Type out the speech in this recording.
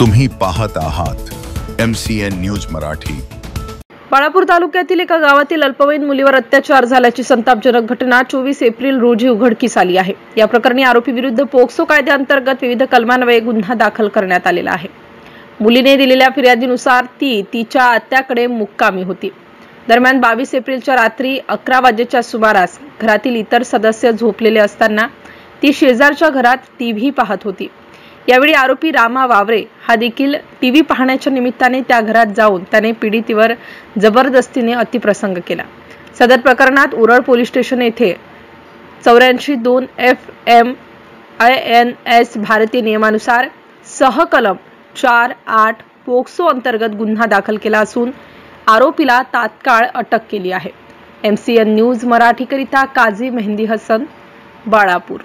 तुम्ही पाहत आहात MCN न्यूज मराठी। बाळापूर तालुक्यातील एका गावातील अल्पवयीन मुलीवर अत्याचार झाल्याची संतापजनक घटना 24 एप्रिल रोजी उघडकीस आली आहे। या प्रकरणी आरोपी विरुद्ध पोक्सो कायद्याअंतर्गत विविध कलमान्वये गुन्हा दाखल करण्यात आलेला आहे। मुलीने दिलेल्या फिर्यादीनुसार ती तिच्या आत्याकडे मुक्कामी होती। दरम्यान 22 एप्रिलच्या रात्री 11 वाजेच्या सुमारास घरातील इतर सदस्य झोपलेले असताना ती शेजारच्या घरात टीव्ही पाहत होती। यावेळी आरोपी रामा वावरे हा देखील टीव्ही पाहण्याच्या निमित्ताने त्या घरात जाऊन त्याने पीडितेवर जबरदस्तीने अतिप्रसंग केला। सदर प्रकरणात उरळ पोलीस स्टेशन येथे 84(2) FMINS भारतीय नियमानुसार सहकलम 4(8) पोक्सो अंतर्गत गुन्हा दाखल केला असून आरोपीला तात्काळ अटक केली आहे। MCN न्यूज मराठी करिता काझी मेहंदी हसन, बाळापूर।